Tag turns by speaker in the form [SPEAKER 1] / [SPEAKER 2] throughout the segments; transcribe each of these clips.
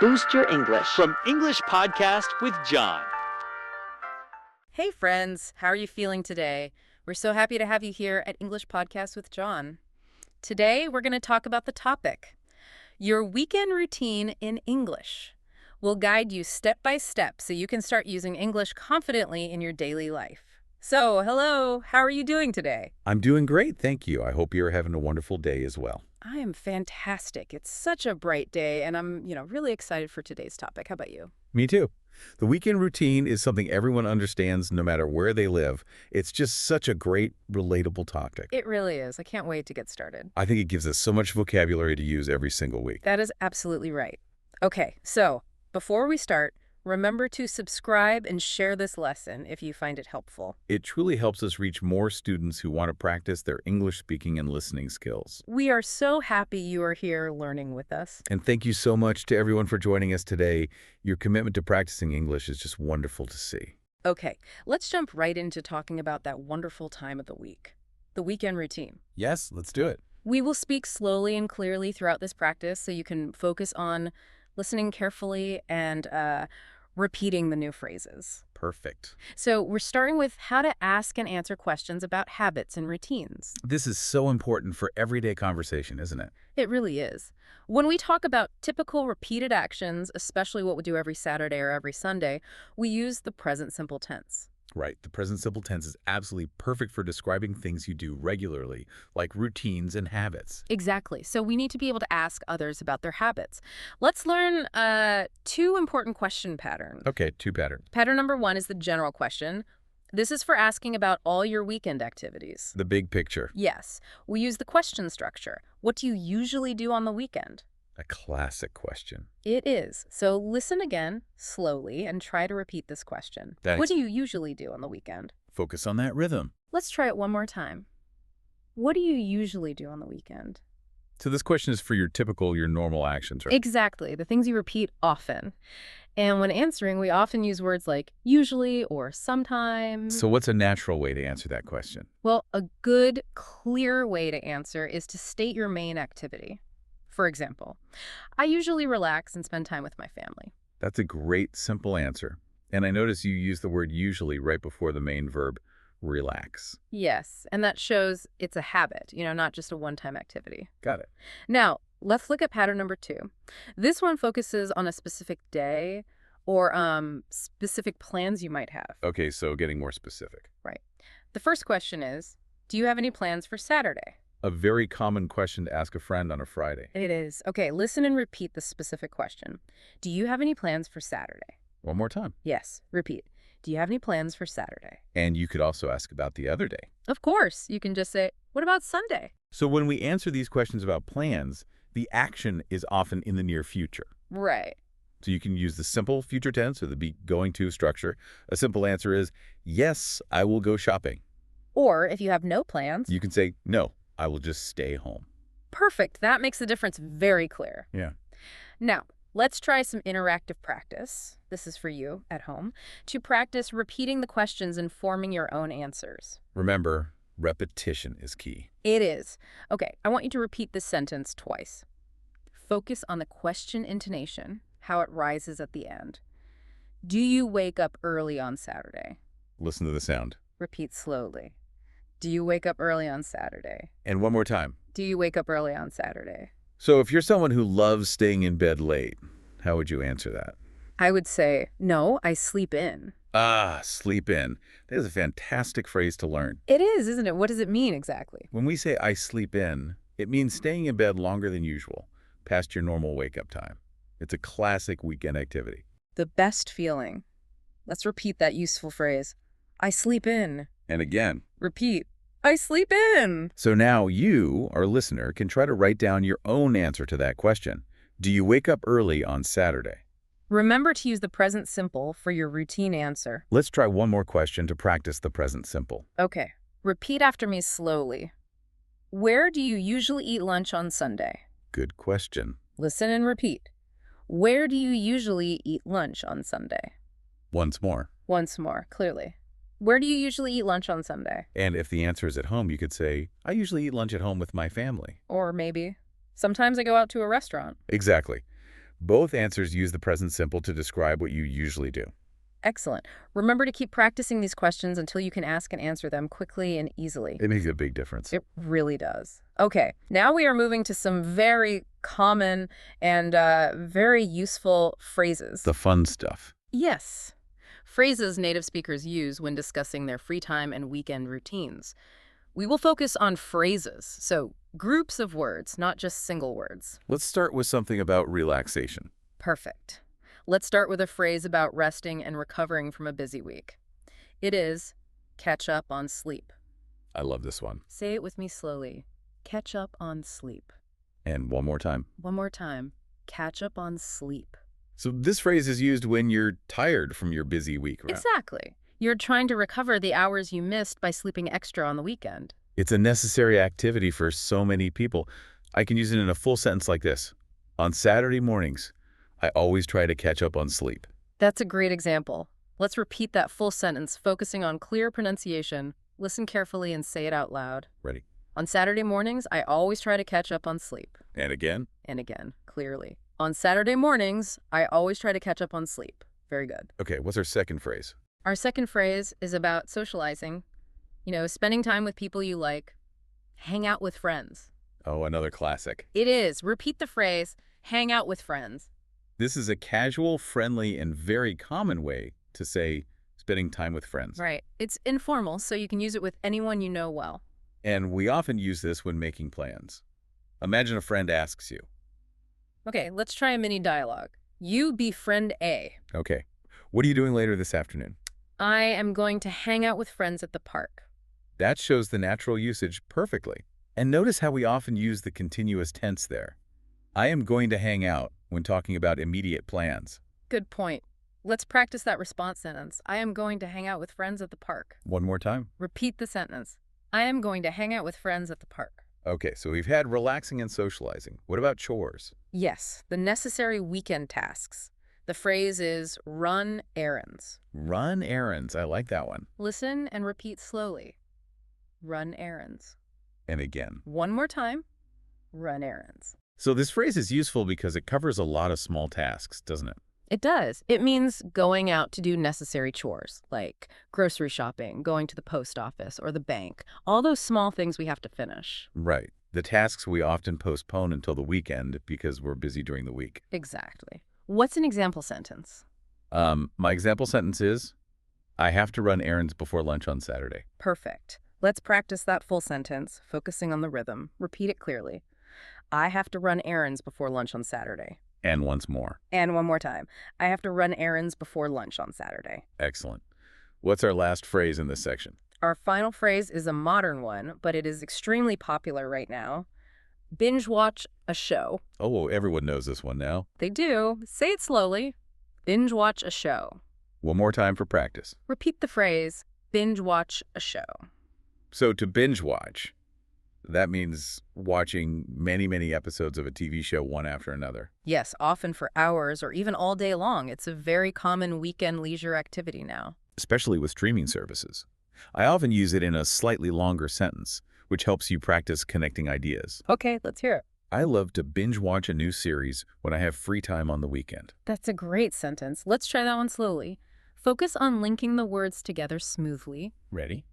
[SPEAKER 1] boost your English.
[SPEAKER 2] From English Podcast with John.
[SPEAKER 3] Hey friends, how are you feeling today? We're so happy to have you here at English Podcast with John. Today we're going to talk about the topic, your weekend routine in English. We'll guide you step by step so you can start using English confidently in your daily life. So, hello, how are you doing today?
[SPEAKER 4] I'm doing great, thank you. I hope you're having a wonderful day as well.
[SPEAKER 3] I am fantastic. It's such a bright day, and I'm, really excited for today's topic. How about you?
[SPEAKER 4] Me too. The weekend routine is something everyone understands no matter where they live. It's just such a great, relatable topic.
[SPEAKER 3] It really is. I can't wait to get started.
[SPEAKER 4] I think it gives us so much vocabulary to use every single week.
[SPEAKER 3] That is absolutely right. Okay, so before we start, remember to subscribe and share this lesson if you find it helpful.
[SPEAKER 4] It truly helps us reach more students who want to practice their English speaking and listening skills.
[SPEAKER 3] We are so happy you are here learning with us.
[SPEAKER 4] And thank you so much to everyone for joining us today. Your commitment to practicing English is just wonderful to see.
[SPEAKER 3] Okay, let's jump right into talking about that wonderful time of the week, the weekend routine.
[SPEAKER 4] Yes, let's do it.
[SPEAKER 3] We will speak slowly and clearly throughout this practice so you can focus on listening carefully and repeating the new phrases.
[SPEAKER 4] Perfect.
[SPEAKER 3] So we're starting with how to ask and answer questions about habits and routines.
[SPEAKER 4] This is so important for everyday conversation, isn't it?
[SPEAKER 3] It really is. When we talk about typical repeated actions, especially what we do every Saturday or every Sunday, we use the present simple tense.
[SPEAKER 4] Right. The present simple tense is absolutely perfect for describing things you do regularly, like routines and habits.
[SPEAKER 3] Exactly. So we need to be able to ask others about their habits. Let's learn two important question patterns.
[SPEAKER 4] Okay, two patterns.
[SPEAKER 3] Pattern number one is the general question. This is for asking about all your weekend activities.
[SPEAKER 4] The big picture.
[SPEAKER 3] Yes. We use the question structure. What do you usually do on the weekend?
[SPEAKER 4] A classic question.
[SPEAKER 3] It is. So listen again, slowly, and try to repeat this question. What do you usually do on the weekend?
[SPEAKER 4] Focus on that rhythm.
[SPEAKER 3] Let's try it one more time. What do you usually do on the weekend?
[SPEAKER 4] So this question is for your normal actions, right?
[SPEAKER 3] Exactly, the things you repeat often. And when answering, we often use words like usually or sometimes.
[SPEAKER 4] So what's a natural way to answer that question?
[SPEAKER 3] Well, a good, clear way to answer is to state your main activity. For example, I usually relax and spend time with my family.
[SPEAKER 4] That's a great, simple answer. And I notice you use the word usually right before the main verb, relax.
[SPEAKER 3] Yes, and that shows it's a habit, not just a one-time activity.
[SPEAKER 4] Got it.
[SPEAKER 3] Now, let's look at pattern number two. This one focuses on a specific day or specific plans you might have.
[SPEAKER 4] Okay, so getting more specific.
[SPEAKER 3] Right. The first question is, do you have any plans for Saturday?
[SPEAKER 4] A very common question to ask a friend on a Friday.
[SPEAKER 3] It is. Okay, listen and repeat the specific question. Do you have any plans for Saturday?
[SPEAKER 4] One more time.
[SPEAKER 3] Yes, repeat. Do you have any plans for Saturday?
[SPEAKER 4] And you could also ask about the other day.
[SPEAKER 3] Of course. You can just say, what about Sunday?
[SPEAKER 4] So when we answer these questions about plans, the action is often in the near future.
[SPEAKER 3] Right.
[SPEAKER 4] So you can use the simple future tense or the be going to structure. A simple answer is, yes, I will go shopping.
[SPEAKER 3] Or if you have no plans,
[SPEAKER 4] you can say, no, I will just stay home.
[SPEAKER 3] Perfect. That makes the difference very clear.
[SPEAKER 4] Yeah.
[SPEAKER 3] Now, let's try some interactive practice. This is for you at home, to practice repeating the questions and forming your own answers.
[SPEAKER 4] Remember, repetition is key.
[SPEAKER 3] It is. Okay, I want you to repeat this sentence twice. Focus on the question intonation, how it rises at the end. Do you wake up early on Saturday?
[SPEAKER 4] Listen to the sound.
[SPEAKER 3] Repeat slowly. Do you wake up early on Saturday?
[SPEAKER 4] And one more time.
[SPEAKER 3] Do you wake up early on Saturday?
[SPEAKER 4] So if you're someone who loves staying in bed late, how would you answer that?
[SPEAKER 3] I would say, no, I sleep in.
[SPEAKER 4] Ah, sleep in. That is a fantastic phrase to learn.
[SPEAKER 3] It is, isn't it? What does it mean exactly?
[SPEAKER 4] When we say I sleep in, it means staying in bed longer than usual, past your normal wake-up time. It's a classic weekend activity.
[SPEAKER 3] The best feeling. Let's repeat that useful phrase. I sleep in.
[SPEAKER 4] And again.
[SPEAKER 3] Repeat. I sleep in.
[SPEAKER 4] So now you, our listener, can try to write down your own answer to that question. Do you wake up early on Saturday?
[SPEAKER 3] Remember to use the present simple for your routine answer.
[SPEAKER 4] Let's try one more question to practice the present simple.
[SPEAKER 3] Okay. Repeat after me slowly. Where do you usually eat lunch on Sunday?
[SPEAKER 4] Good question.
[SPEAKER 3] Listen and repeat. Where do you usually eat lunch on Sunday?
[SPEAKER 4] Once more.
[SPEAKER 3] Once more, clearly. Where do you usually eat lunch on Sunday?
[SPEAKER 4] And if the answer is at home, you could say, I usually eat lunch at home with my family.
[SPEAKER 3] Or maybe, sometimes I go out to a restaurant.
[SPEAKER 4] Exactly. Both answers use the present simple to describe what you usually do.
[SPEAKER 3] Excellent. Remember to keep practicing these questions until you can ask and answer them quickly and easily.
[SPEAKER 4] It makes a big difference.
[SPEAKER 3] It really does. Okay, now we are moving to some very common and very useful phrases.
[SPEAKER 4] The fun stuff.
[SPEAKER 3] Yes. Phrases native speakers use when discussing their free time and weekend routines. We will focus on phrases, so groups of words, not just single words.
[SPEAKER 4] Let's start with something about relaxation.
[SPEAKER 3] Perfect. Let's start with a phrase about resting and recovering from a busy week. It is catch up on sleep.
[SPEAKER 4] I love this one.
[SPEAKER 3] Say it with me slowly. Catch up on sleep.
[SPEAKER 4] And one more time.
[SPEAKER 3] One more time. Catch up on sleep.
[SPEAKER 4] So this phrase is used when you're tired from your busy week, right?
[SPEAKER 3] Exactly. You're trying to recover the hours you missed by sleeping extra on the weekend.
[SPEAKER 4] It's a necessary activity for so many people. I can use it in a full sentence like this. On Saturday mornings, I always try to catch up on sleep.
[SPEAKER 3] That's a great example. Let's repeat that full sentence, focusing on clear pronunciation. Listen carefully and say it out loud.
[SPEAKER 4] Ready?
[SPEAKER 3] On Saturday mornings, I always try to catch up on sleep.
[SPEAKER 4] And again?
[SPEAKER 3] And again, clearly. On Saturday mornings, I always try to catch up on sleep. Very good.
[SPEAKER 4] Okay, what's our second phrase?
[SPEAKER 3] Our second phrase is about socializing. Spending time with people you like. Hang out with friends.
[SPEAKER 4] Oh, another classic.
[SPEAKER 3] It is. Repeat the phrase, hang out with friends.
[SPEAKER 4] This is a casual, friendly, and very common way to say spending time with friends.
[SPEAKER 3] Right. It's informal, so you can use it with anyone you know well.
[SPEAKER 4] And we often use this when making plans. Imagine a friend asks you.
[SPEAKER 3] Okay, let's try a mini dialogue. You befriend A.
[SPEAKER 4] Okay, what are you doing later this afternoon?
[SPEAKER 3] I am going to hang out with friends at the park.
[SPEAKER 4] That shows the natural usage perfectly. And notice how we often use the continuous tense there. I am going to hang out when talking about immediate plans.
[SPEAKER 3] Good point. Let's practice that response sentence. I am going to hang out with friends at the park.
[SPEAKER 4] One more time.
[SPEAKER 3] Repeat the sentence. I am going to hang out with friends at the park.
[SPEAKER 4] Okay, so we've had relaxing and socializing. What about chores?
[SPEAKER 3] Yes, the necessary weekend tasks. The phrase is run errands.
[SPEAKER 4] Run errands. I like that one.
[SPEAKER 3] Listen and repeat slowly. Run errands.
[SPEAKER 4] And again.
[SPEAKER 3] One more time. Run errands.
[SPEAKER 4] So this phrase is useful because it covers a lot of small tasks, doesn't it?
[SPEAKER 3] It does. It means going out to do necessary chores, like grocery shopping, going to the post office or the bank, all those small things we have to finish.
[SPEAKER 4] Right. The tasks we often postpone until the weekend because we're busy during the week.
[SPEAKER 3] Exactly. What's an example sentence?
[SPEAKER 4] My example sentence is, I have to run errands before lunch on Saturday.
[SPEAKER 3] Perfect. Let's practice that full sentence, focusing on the rhythm. Repeat it clearly. I have to run errands before lunch on Saturday.
[SPEAKER 4] And once more.
[SPEAKER 3] And one more time. I have to run errands before lunch on Saturday.
[SPEAKER 4] Excellent. What's our last phrase in this section?
[SPEAKER 3] Our final phrase is a modern one, but it is extremely popular right now. Binge watch a show.
[SPEAKER 4] Oh, well, everyone knows this one now.
[SPEAKER 3] They do. Say it slowly. Binge watch a show.
[SPEAKER 4] One more time for practice.
[SPEAKER 3] Repeat the phrase, binge watch a show.
[SPEAKER 4] So to binge watch, that means watching many, many episodes of a TV show one after another.
[SPEAKER 3] Yes, often for hours or even all day long. It's a very common weekend leisure activity now.
[SPEAKER 4] Especially with streaming services. I often use it in a slightly longer sentence, which helps you practice connecting ideas.
[SPEAKER 3] Okay, let's hear it.
[SPEAKER 4] I love to binge watch a new series when I have free time on the weekend.
[SPEAKER 3] That's a great sentence. Let's try that one slowly. Focus on linking the words together smoothly.
[SPEAKER 4] Ready?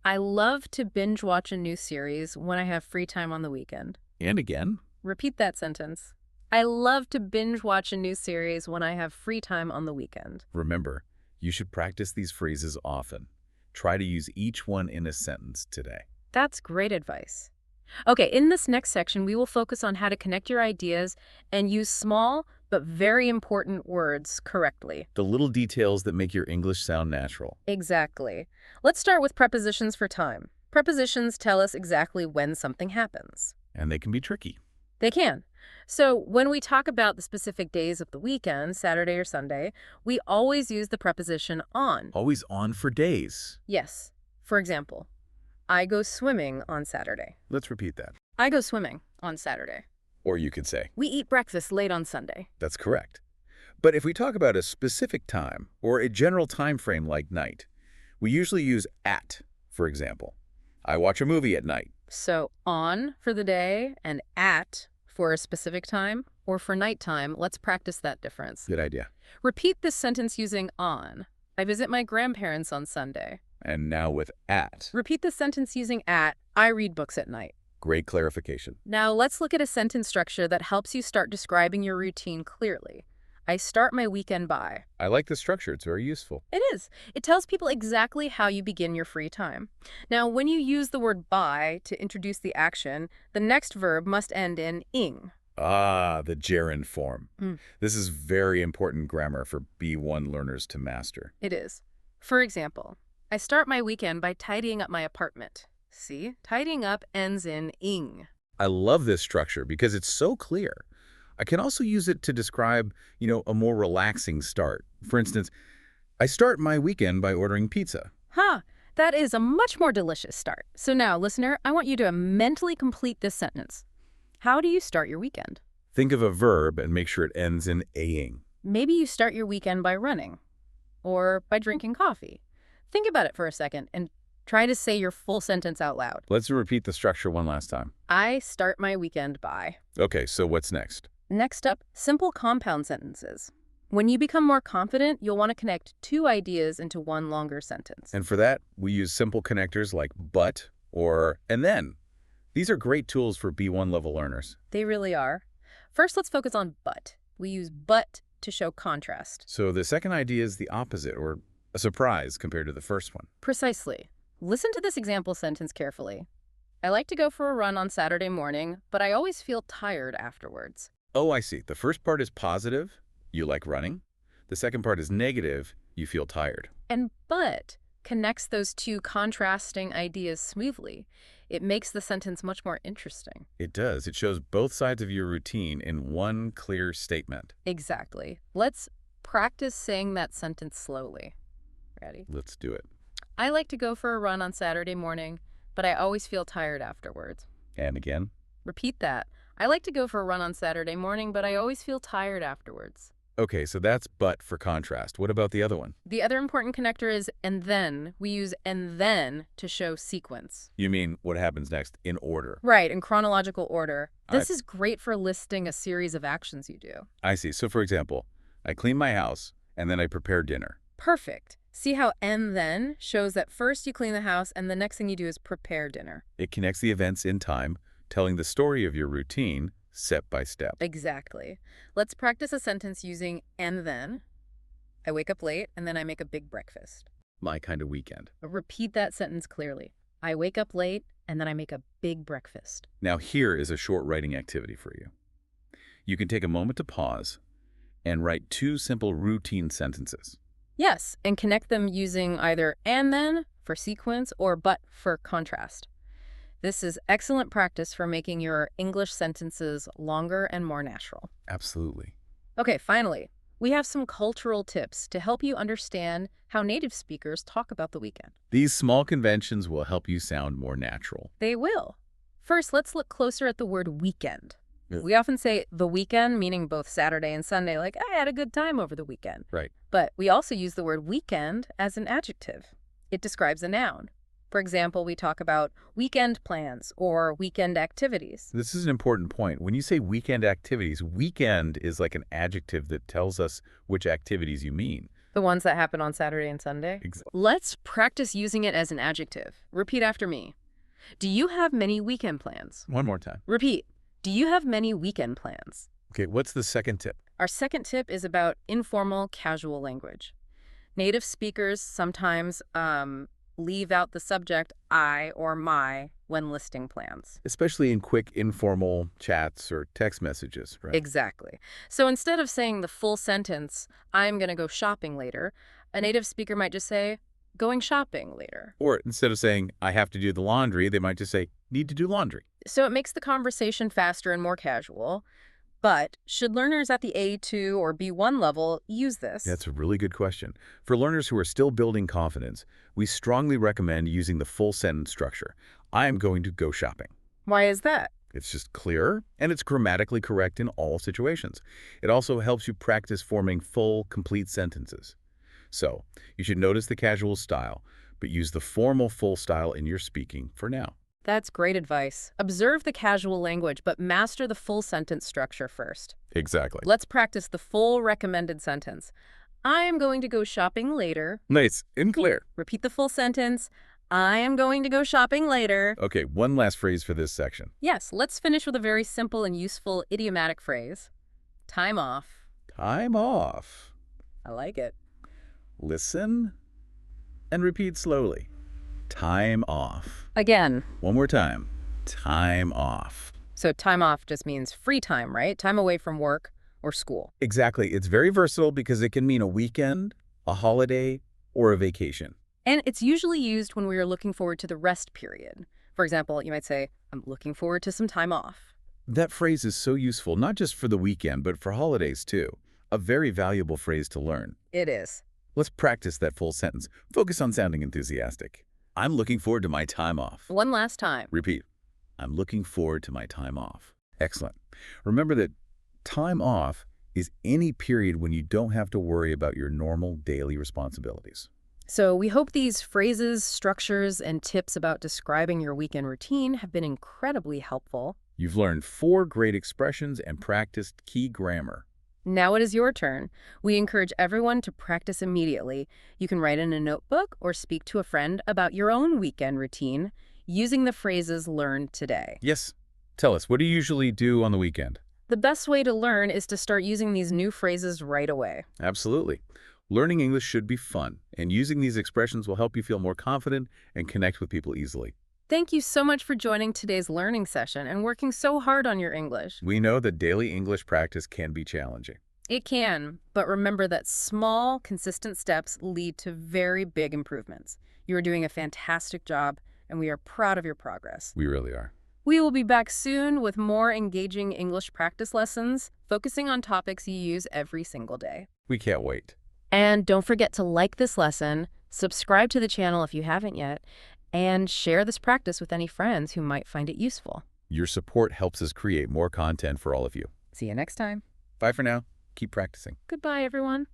[SPEAKER 3] I love to binge watch a new series when I have free time on the weekend.
[SPEAKER 4] And again.
[SPEAKER 3] Repeat that sentence. I love to binge watch a new series when I have free time on the weekend.
[SPEAKER 4] Remember, you should practice these phrases often. Try to use each one in a sentence today.
[SPEAKER 3] That's great advice. Okay, in this next section, we will focus on how to connect your ideas and use small but very important words correctly.
[SPEAKER 4] The little details that make your English sound natural.
[SPEAKER 3] Exactly. Let's start with prepositions for time. Prepositions tell us exactly when something happens.
[SPEAKER 4] And they can be tricky.
[SPEAKER 3] They can. So when we talk about the specific days of the weekend, Saturday or Sunday, we always use the preposition on.
[SPEAKER 4] Always on for days.
[SPEAKER 3] Yes. For example, I go swimming on Saturday.
[SPEAKER 4] Let's repeat that.
[SPEAKER 3] I go swimming on Saturday.
[SPEAKER 4] Or you could say,
[SPEAKER 3] We eat breakfast late on Sunday.
[SPEAKER 4] that's correct. But if we talk about a specific time or a general time frame like night, we usually use at, for example. I watch a movie at night.
[SPEAKER 3] So on for the day and at for a specific time. or for nighttime, let's practice that difference.
[SPEAKER 4] Good idea.
[SPEAKER 3] Repeat this sentence using on. I visit my grandparents on Sunday.
[SPEAKER 4] And now with at.
[SPEAKER 3] Repeat this sentence using at. I read books at night.
[SPEAKER 4] Great clarification.
[SPEAKER 3] Now let's look at a sentence structure that helps you start describing your routine clearly. I start my weekend by.
[SPEAKER 4] I like the structure. It's very useful.
[SPEAKER 3] It is. It tells people exactly how you begin your free time. Now, when you use the word by to introduce the action, the next verb must end in ing.
[SPEAKER 4] Ah, the gerund form.
[SPEAKER 3] Mm.
[SPEAKER 4] This is very important grammar for B1 learners to master.
[SPEAKER 3] It is. For example, I start my weekend by tidying up my apartment. See, tidying up ends in ing.
[SPEAKER 4] I love this structure because it's so clear. I can also use it to describe, a more relaxing start. For instance, I start my weekend by ordering pizza.
[SPEAKER 3] That is a much more delicious start. So now, listener, I want you to mentally complete this sentence. How do you start your weekend?
[SPEAKER 4] Think of a verb and make sure it ends in ing.
[SPEAKER 3] Maybe you start your weekend by running or by drinking coffee. Think about it for a second and try to say your full sentence out loud.
[SPEAKER 4] Let's repeat the structure one last time.
[SPEAKER 3] I start my weekend by.
[SPEAKER 4] Okay, so what's next?
[SPEAKER 3] Next up, simple compound sentences. When you become more confident, you'll want to connect two ideas into one longer sentence.
[SPEAKER 4] And for that, we use simple connectors like but or and then. These are great tools for B1 level learners.
[SPEAKER 3] They really are. First, let's focus on but. We use but to show contrast.
[SPEAKER 4] So the second idea is the opposite, or a surprise compared to the first one.
[SPEAKER 3] Precisely. Listen to this example sentence carefully. I like to go for a run on Saturday morning, but I always feel tired afterwards.
[SPEAKER 4] Oh, I see. The first part is positive, you like running. The second part is negative, you feel tired.
[SPEAKER 3] And but connects those two contrasting ideas smoothly. It makes the sentence much more interesting.
[SPEAKER 4] It does. It shows both sides of your routine in one clear statement.
[SPEAKER 3] Exactly. Let's practice saying that sentence slowly. Ready?
[SPEAKER 4] Let's do it.
[SPEAKER 3] I like to go for a run on Saturday morning, but I always feel tired afterwards.
[SPEAKER 4] And again.
[SPEAKER 3] Repeat that. I like to go for a run on Saturday morning, but I always feel tired afterwards.
[SPEAKER 4] Okay, so that's but for contrast. What about the other one?
[SPEAKER 3] The other important connector is and then. We use and then to show sequence.
[SPEAKER 4] You mean what happens next in order?
[SPEAKER 3] Right, in chronological order. This is great for listing a series of actions you do.
[SPEAKER 4] I see. So for example, I clean my house and then I prepare dinner.
[SPEAKER 3] Perfect. See how and then shows that first you clean the house and the next thing you do is prepare dinner.
[SPEAKER 4] It connects the events in time, telling the story of your routine step by step.
[SPEAKER 3] Exactly. Let's practice a sentence using and then. I wake up late and then I make a big breakfast.
[SPEAKER 4] My kind of weekend.
[SPEAKER 3] Repeat that sentence clearly. I wake up late and then I make a big breakfast.
[SPEAKER 4] Now here is a short writing activity for you. You can take a moment to pause and write two simple routine sentences.
[SPEAKER 3] Yes, and connect them using either and then for sequence or but for contrast. This is excellent practice for making your English sentences longer and more natural.
[SPEAKER 4] Absolutely.
[SPEAKER 3] Okay, finally, we have some cultural tips to help you understand how native speakers talk about the weekend.
[SPEAKER 4] These small conventions will help you sound more natural.
[SPEAKER 3] They will. First, let's look closer at the word weekend. We often say the weekend, meaning both Saturday and Sunday, like, I had a good time over the weekend.
[SPEAKER 4] Right.
[SPEAKER 3] But we also use the word weekend as an adjective. It describes a noun. For example, we talk about weekend plans or weekend activities.
[SPEAKER 4] This is an important point. When you say weekend activities, weekend is like an adjective that tells us which activities you mean.
[SPEAKER 3] The ones that happen on Saturday and Sunday? Let's practice using it as an adjective. Repeat after me. Do you have many weekend plans?
[SPEAKER 4] One more time.
[SPEAKER 3] Repeat. Do you have many weekend plans?
[SPEAKER 4] Okay, what's the second tip?
[SPEAKER 3] Our second tip is about informal, casual language. Native speakers sometimes leave out the subject I or my when listing plans.
[SPEAKER 4] Especially in quick, informal chats or text messages, right?
[SPEAKER 3] Exactly. So instead of saying the full sentence, I'm going to go shopping later, a native speaker might just say, going shopping later.
[SPEAKER 4] Or instead of saying, I have to do the laundry, they might just say, need to do laundry.
[SPEAKER 3] So it makes the conversation faster and more casual. But should learners at the A2 or B1 level use this?
[SPEAKER 4] That's a really good question. For learners who are still building confidence, we strongly recommend using the full sentence structure. I am going to go shopping.
[SPEAKER 3] Why is that?
[SPEAKER 4] It's just clearer, and it's grammatically correct in all situations. It also helps you practice forming full, complete sentences. So, you should notice the casual style, but use the formal full style in your speaking for now.
[SPEAKER 3] That's great advice. Observe the casual language, but master the full sentence structure first.
[SPEAKER 4] Exactly.
[SPEAKER 3] Let's practice the full recommended sentence. I am going to go shopping later.
[SPEAKER 4] Nice and clear.
[SPEAKER 3] Repeat the full sentence. I am going to go shopping later.
[SPEAKER 4] Okay, one last phrase for this section.
[SPEAKER 3] Yes, let's finish with a very simple and useful idiomatic phrase. Time off.
[SPEAKER 4] Time off.
[SPEAKER 3] I like it.
[SPEAKER 4] Listen and repeat slowly. Time off.
[SPEAKER 3] Again.
[SPEAKER 4] One more time. Time off.
[SPEAKER 3] So time off just means free time, right? Time away from work or school.
[SPEAKER 4] Exactly. It's very versatile because it can mean a weekend, a holiday, or a vacation.
[SPEAKER 3] And it's usually used when we are looking forward to the rest period. For example, you might say, I'm looking forward to some time off.
[SPEAKER 4] That phrase is so useful, not just for the weekend, but for holidays too. A very valuable phrase to learn.
[SPEAKER 3] It is.
[SPEAKER 4] Let's practice that full sentence. Focus on sounding enthusiastic. I'm looking forward to my time off.
[SPEAKER 3] One last time.
[SPEAKER 4] Repeat. I'm looking forward to my time off. Excellent. Remember that time off is any period when you don't have to worry about your normal daily responsibilities.
[SPEAKER 3] So we hope these phrases, structures, and tips about describing your weekend routine have been incredibly helpful.
[SPEAKER 4] You've learned 4 great expressions and practiced key grammar.
[SPEAKER 3] Now it is your turn. We encourage everyone to practice immediately. You can write in a notebook or speak to a friend about your own weekend routine using the phrases learned today.
[SPEAKER 4] Yes. Tell us, what do you usually do on the weekend?
[SPEAKER 3] The best way to learn is to start using these new phrases right away.
[SPEAKER 4] Absolutely. Learning English should be fun, and using these expressions will help you feel more confident and connect with people easily.
[SPEAKER 3] Thank you so much for joining today's learning session and working so hard on your English.
[SPEAKER 4] We know that daily English practice can be challenging.
[SPEAKER 3] It can, but remember that small, consistent steps lead to very big improvements. You are doing a fantastic job, and we are proud of your progress.
[SPEAKER 4] We really are.
[SPEAKER 3] We will be back soon with more engaging English practice lessons, focusing on topics you use every single day.
[SPEAKER 4] We can't wait.
[SPEAKER 3] And don't forget to like this lesson, subscribe to the channel if you haven't yet, and share this practice with any friends who might find it useful.
[SPEAKER 4] Your support helps us create more content for all of you.
[SPEAKER 3] See you next time.
[SPEAKER 4] Bye for now. Keep practicing.
[SPEAKER 3] Goodbye, everyone.